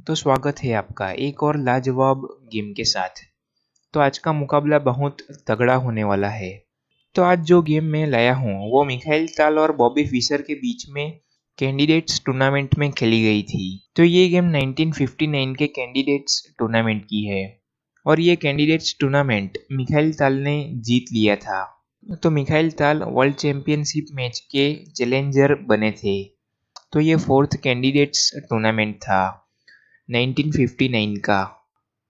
तो स्वागत है आपका एक और लाजवाब गेम के साथ। तो आज का मुकाबला बहुत तगड़ा होने वाला है। तो आज जो गेम मैं लाया हूँ वो मिखाइल ताल और बॉबी फिशर के बीच में कैंडिडेट्स टूर्नामेंट में खेली गई थी। तो ये गेम 1959 के कैंडिडेट्स टूर्नामेंट की है और ये कैंडिडेट्स टूर्नामेंट मिखाइल ताल ने जीत लिया था। तो मिखाइल ताल वर्ल्ड चैंपियनशिप मैच के चैलेंजर बने थे। तो ये फोर्थ कैंडिडेट्स टूर्नामेंट था 1959 का।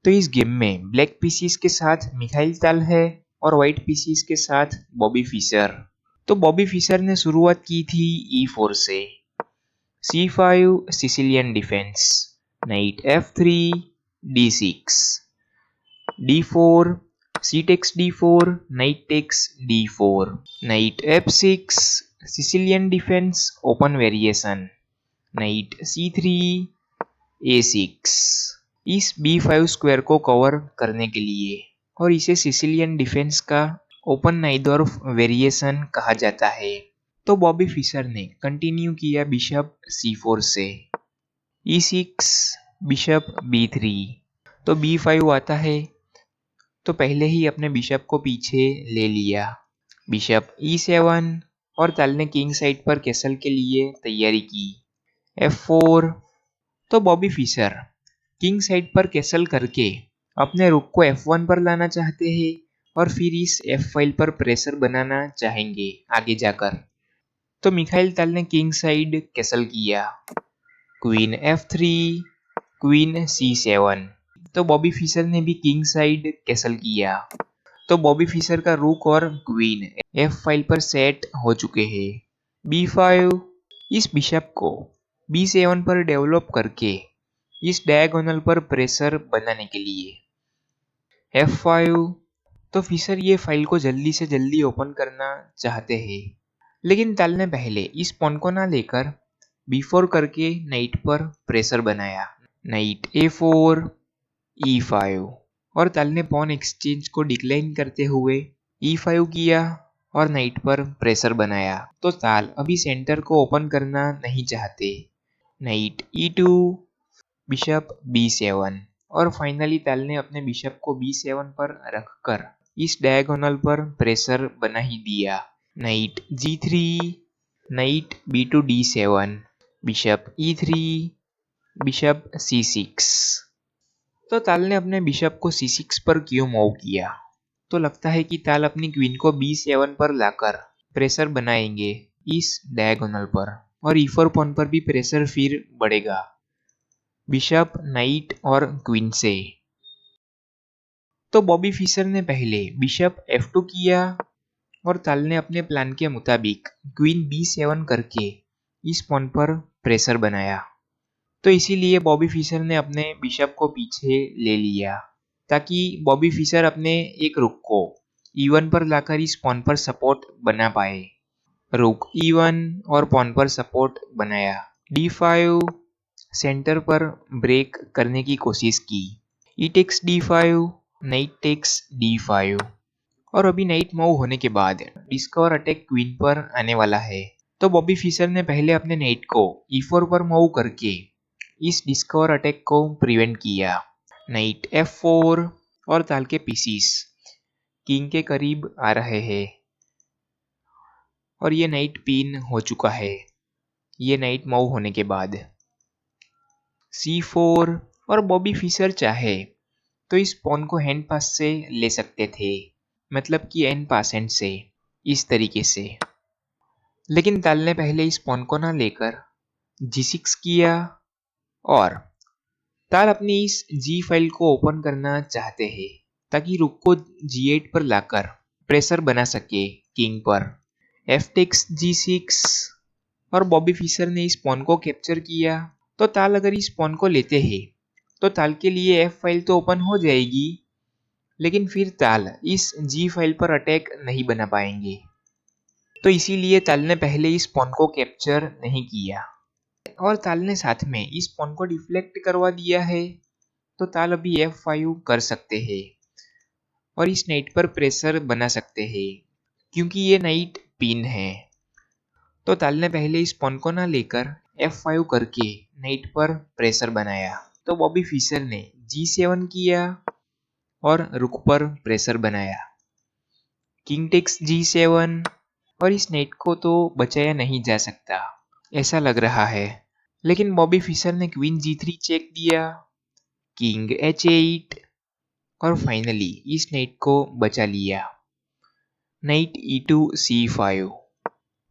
तो इस गेम में ब्लैक पीसीस के साथ मिखाइल ताल है और व्हाइट पीसीस के साथ बॉबी फिशर। तो बॉबी फिशर ने शुरुआत की थी E4 से। C5 Sicilian defence, night F3 D6, D4 C takes D4, knight takes D4, knight F6 Sicilian defence open variation, knight C3 A6 इस B5 स्क्वायर को कवर करने के लिए, और इसे सिसिलियन डिफेंस का ओपन नाइडोर्फ वेरिएशन कहा जाता है। तो बॉबी फिशर ने कंटिन्यू किया बिशप C4 से, E6 बिशप B3। तो B5 आता है तो पहले ही अपने बिशप को पीछे ले लिया, बिशप E7 और ताल ने किंग साइड पर कैसल के लिए तैयारी की, F4। तो बॉबी फिशर किंग साइड पर कैसल करके अपने रुक को F1 पर लाना चाहते हैं और फिर इस F फाइल पर प्रेशर बनाना चाहेंगे आगे जाकर। तो मिखाइल ताल ने किंग साइड कैसल किया, क्वीन F3 क्वीन C7। तो बॉबी फिशर ने भी किंग साइड कैसल किया। तो बॉबी फिशर का रुक और क्वीन F फाइल पर सेट हो चुके हैं। B5 इस बिशप को B7 पर डेवलप करके इस डायगोनल पर प्रेशर बनाने के लिए, F5। तो फिशर ये फाइल को जल्दी से जल्दी ओपन करना चाहते हैं, लेकिन ताल ने पहले इस पॉन को ना लेकर B4 करके नाइट पर प्रेशर बनाया, नाइट A4 E5, और ताल ने पॉन एक्सचेंज को डिक्लाइन करते हुए E5 किया और नाइट पर प्रेशर बनाया। तो ताल अभी सेंटर को ओपन करना नहीं चाहते, नाइट E2 बिशप B7, और फाइनली ताल ने अपने बिशप को B7 पर रखकर इस डायगोनल पर प्रेशर बना ही दिया, night G3 night B2 D7 bishop E3 bishop C6। तो ताल ने अपने बिशप को C6 पर क्यों मूव किया? तो लगता है कि ताल अपनी क्वीन को B7 पर लाकर प्रेशर बनाएंगे इस डायगोनल पर, और E4 पॉन पर भी प्रेशर फिर बढ़ेगा बिशप नाइट और क्वीन से। तो बॉबी फिशर ने पहले बिशप F2 किया और ताल ने अपने प्लान के मुताबिक क्वीन B7 करके इस पॉन पर प्रेशर बनाया। तो इसीलिए बॉबी फिशर ने अपने बिशप को पीछे ले लिया ताकि बॉबी फिशर अपने एक रुक को E1 पर लाकर इस पॉन पर सपोर्ट बना पाए। रुक E1 और पॉन पर सपोर्ट बनाया, D5 सेंटर पर ब्रेक करने की कोशिश की, E takes D5 knight takes D5, और अभी नाइट मूव होने के बाद डिस्कवर अटैक क्वीन पर आने वाला है। तो बॉबी फिशर ने पहले अपने नाइट को E4 पर मूव करके इस डिस्कवर अटैक को प्रिवेंट किया, नाइट F4, और ताल के पीसीस किंग के करीब आ रहे हैं और ये नाइट पिन हो चुका है ये नाइट मूव होने के बाद, C4। और बॉबी फिशर चाहे तो इस पॉन को हैंड पास से ले सकते थे, मतलब कि एन पास एंड से, इस तरीके से। लेकिन ताल ने पहले इस पॉन को ना लेकर G6 किया और ताल अपनी इस G फाइल को ओपन करना चाहते हैं ताकि रुक को G8 पर लाकर प्रेशर बना सके किंग पर, F टेक्स G6, और बॉबी फिशर ने इस पॉन को कैप्चर किया। तो ताल अगर इस पॉन को लेते हैं तो ताल के लिए F फाइल तो ओपन हो जाएगी, लेकिन फिर ताल इस G फाइल पर अटैक नहीं बना पाएंगे। तो इसीलिए ताल ने पहले इस पॉन को कैप्चर नहीं किया और ताल ने साथ में इस पॉन को डिफ्लेक्ट करवा दिया है। तो ताल अभी F5 कर सकते हैं और इस नाइट पर प्रेशर बना सकते हैं क्योंकि ये नाइट पिन है। तो ताल ने पहले इस पॉन को ना लेकर F5 करके नाइट पर प्रेशर बनाया, तो बॉबी फिशर ने G7 किया और रुक पर प्रेशर बनाया। किंग टेक्स G7 और इस नाइट को तो बचाया नहीं जा सकता ऐसा लग रहा है, लेकिन बॉबी फिशर ने क्वीन G3 चेक दिया, किंग H8 और फाइनली इस नाइट को बचा लिया। नाइट E2 C5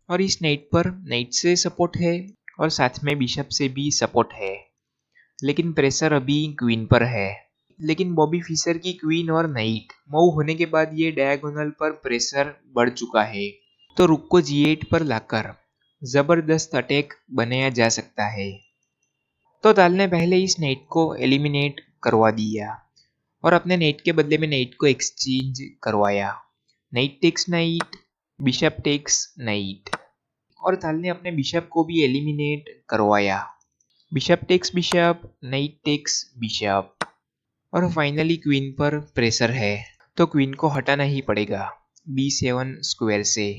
और इस नाइट पर नाइट से सपोर्ट है और साथ में बिशप से भी सपोर्ट है, लेकिन प्रेशर अभी क्वीन पर है। लेकिन बॉबी फिशर की क्वीन और नाइट मूव होने के बाद ये डायगोनल पर प्रेशर बढ़ चुका है, तो रुक को G8 पर लाकर जबरदस्त अटैक बनाया जा सकता है। तो ताल ने पहले इस नाइट को एलिमिनेट करवा दिया और अपने नाइट के बदले में नाइट को एक्सचेंज करवाया। Knight takes knight, bishop takes knight और ताल ने अपने बिशप को भी एलिमिनेट करवाया। Bishop takes bishop, knight takes bishop और फाइनली क्वीन पर प्रेशर है, तो क्वीन को हटाना ही पड़ेगा B7 स्क्वायर से।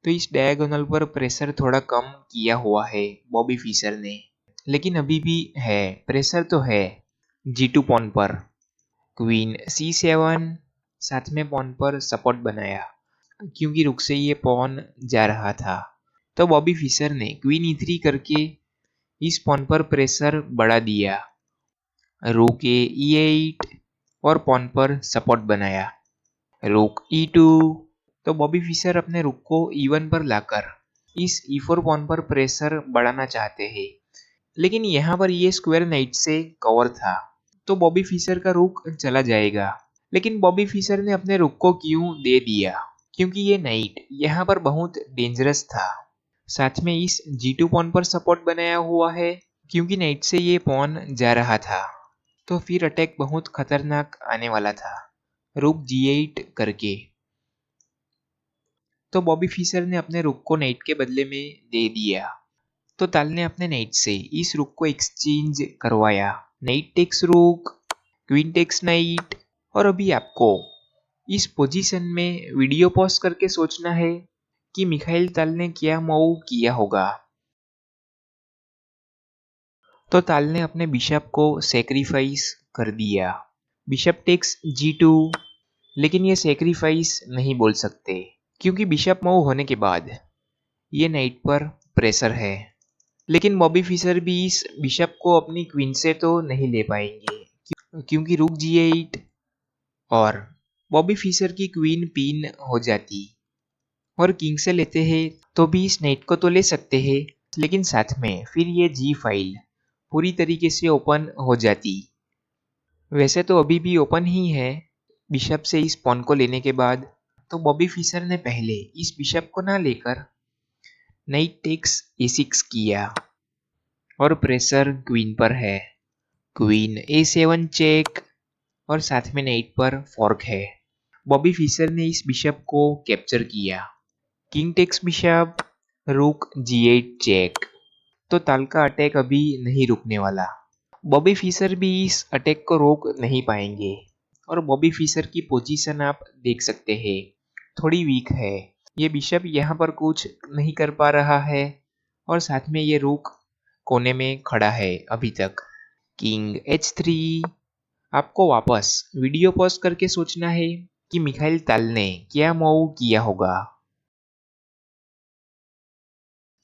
तो इस डायगोनल पर प्रेशर थोड़ा कम किया हुआ है बॉबी फिशर ने, लेकिन अभी भी है, प्रेशर तो है G2 पॉन पर। क्वीन C7 साथ में पॉन पर सपोर्ट बनाया क्योंकि रुक से ये पॉन जा रहा था, तो बॉबी फिशर ने क्वीन E3 करके इस पॉन पर प्रेशर बढ़ा दिया। रूक E8 और पॉन पर सपोर्ट बनाया। रूक E2, तो बॉबी फिशर अपने रुक को E1 पर लाकर इस E4 पॉन पर प्रेशर बढ़ाना चाहते हैं, लेकिन यहाँ पर ये स्क्वायर नाइट से कवर था, तो बॉबी फिशर का रुक चला जाएगा। लेकिन बॉबी फिशर ने अपने रुक को क्यों दे दिया, क्योंकि ये नाइट यहाँ पर बहुत डेंजरस था। साथ में इस G2 पॉन पर सपोर्ट बनाया हुआ है क्योंकि नाइट से ये पॉन जा रहा था, तो फिर अटैक बहुत खतरनाक आने वाला था रुक G8 करके। तो बॉबी फिशर ने अपने रुक को नाइट के बदले में दे दिया, तो ताल ने अपने नाइट से इस रुक को एक्सचेंज करवाया। नाइट टेक्स रुक, क्वीन टेक्स नाइट और अभी आपको इस पोजीशन में वीडियो पॉज करके सोचना है कि मिखाइल ताल ने क्या मूव किया होगा। तो ताल ने अपने बिशप को सेक्रीफाइस कर दिया। बिशप टेक्स G2, लेकिन ये सेक्रीफाइस नहीं बोल सकते क्योंकि बिशप मूव होने के बाद ये नाइट पर प्रेशर है, लेकिन बॉबी फिशर भी इस बिशप को अपनी क्वीन से तो नहीं ले पाएंगे क्योंकि रुक G8 और बॉबी फिशर की क्वीन पिन हो जाती और किंग से लेते हैं तो भी इस नाइट को तो ले सकते हैं, लेकिन साथ में फिर ये G फाइल पूरी तरीके से ओपन हो जाती। वैसे तो अभी भी ओपन ही है बिशप से इस पॉन को लेने के बाद, तो बॉबी फिशर ने पहले इस बिशप को ना लेकर नाइट टेक्स A6 किया और प्रेशर क्वीन पर है। क्वीन A7 चेक और साथ में नाइट पर फॉर्क है। बॉबी फिशर ने इस बिशप को कैप्चर किया। किंग टेक्स बिशप, रुक G8 चेक, तो ताल का अटैक अभी नहीं रुकने वाला। बॉबी फिशर भी इस अटैक को रोक नहीं पाएंगे और बॉबी फिशर की पोजीशन आप देख सकते हैं, थोड़ी वीक है। ये बिशप यहाँ पर कुछ नहीं कर पा रहा है और साथ में ये रुक कोने में खड़ा है अभी तक। किंग H3, आपको वापस वीडियो पॉज करके सोचना है कि मिखाइल ताल ने क्या मूव किया होगा।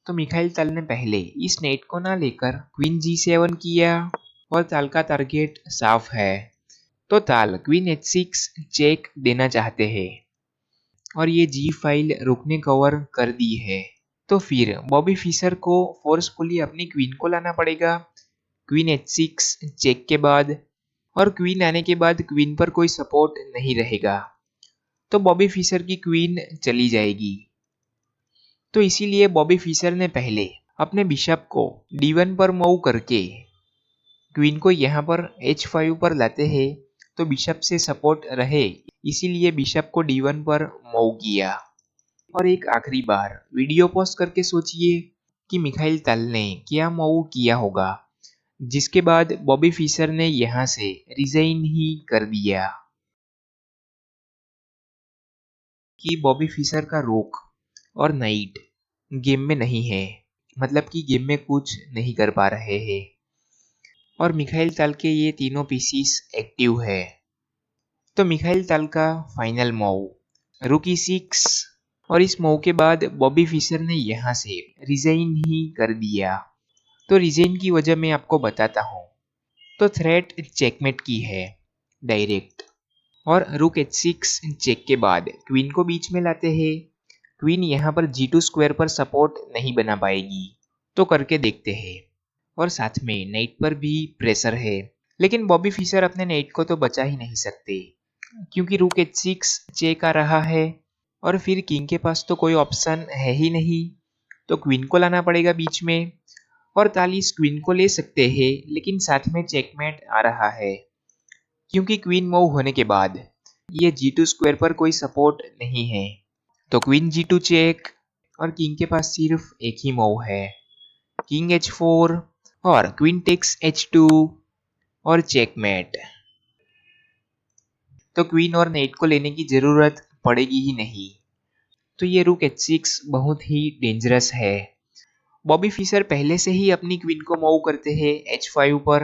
तो मिखाइल ताल ने पहले इस नाइट को ना लेकर क्वीन G7 किया और ताल का टारगेट साफ है, तो ताल क्वीन H6 चेक देना चाहते हैं और ये G फाइल रुकने कवर कर दी है, तो फिर बॉबी फिशर को फोर्सफुली अपनी क्वीन को लाना पड़ेगा क्वीन H6 चेक के बाद, और क्वीन आने के बाद क्वीन पर कोई सपोर्ट नहीं रहेगा, तो बॉबी फिशर की क्वीन चली जाएगी। तो इसीलिए बॉबी फिशर ने पहले अपने बिशप को D1 पर मूव करके क्वीन को यहाँ पर H5 पर लाते हैं तो बिशप से सपोर्ट रहे, इसीलिए बिशप को D1 पर मूव किया। और एक आखिरी बार वीडियो पॉज करके सोचिए कि मिखाइल ताल ने क्या मूव किया होगा, जिसके बाद बॉबी फिशर ने यहाँ से रिजाइन ही कर दिया कि बॉबी फिशर का रोक और नाइट गेम में नहीं है, मतलब कि गेम में कुछ नहीं कर पा रहे हैं। और मिखाइल ताल के ये तीनों पीसीस एक्टिव है। तो मिखाइल ताल का फाइनल मूव रूक E6, और इस मूव के बाद बॉबी फिशर ने यहाँ से रिजाइन ही कर दिया। तो रिजाइन की वजह मैं आपको बताता हूँ। तो थ्रेट चेकमेट की है डायरेक्ट, और रूक H6 चेक के बाद क्वीन को बीच में लाते हैं। क्वीन यहाँ पर G2 स्क्वायर पर सपोर्ट नहीं बना पाएगी, तो करके देखते हैं। और साथ में नाइट पर भी प्रेशर है, लेकिन बॉबी फिशर अपने नाइट को तो बचा ही नहीं सकते, क्योंकि रूक H6 चेक आ रहा है और फिर किंग के पास तो कोई ऑप्शन है ही नहीं, तो क्वीन को लाना पड़ेगा बीच में। और ताल इस क्वीन को ले सकते हैं, लेकिन साथ में चेकमेट आ रहा है, क्योंकि क्वीन मूव होने के बाद ये G2 स्क्वायर पर कोई सपोर्ट नहीं है। तो क्वीन G2 चेक, और किंग के पास सिर्फ एक ही मूव है, किंग H4 और क्वीन टेक्स H2 और चेकमेट। तो क्वीन और नाइट को लेने की जरूरत पड़ेगी ही नहीं। तो ये रूक H6 बहुत ही डेंजरस है। बॉबी फिशर पहले से ही अपनी क्वीन को मूव करते हैं H5 पर,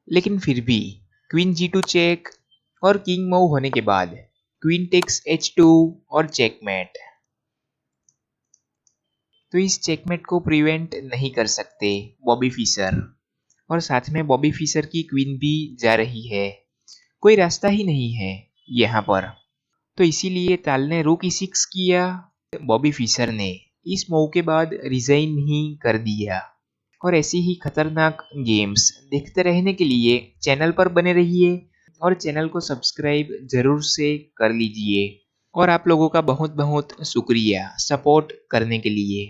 लेकिन फिर भी क्वीन G2 चेक और किंग मूव होने के बाद क्वीन टेक्स H2 और चेकमेट। तो इस चेकमेट को प्रिवेंट नहीं कर सकते बॉबी फिशर, और साथ में बॉबी फिशर की क्वीन भी जा रही है, कोई रास्ता ही नहीं है यहाँ पर। तो इसीलिए ताल ने रूक E6 किया, बॉबी फिशर ने इस मूव के बाद रिजाइन ही कर दिया। और ऐसी ही खतरनाक गेम्स देखते रहने के लिए चैनल पर बने रहिए, और चैनल को सब्सक्राइब जरूर से कर लीजिए। और आप लोगों का बहुत बहुत शुक्रिया सपोर्ट करने के लिए।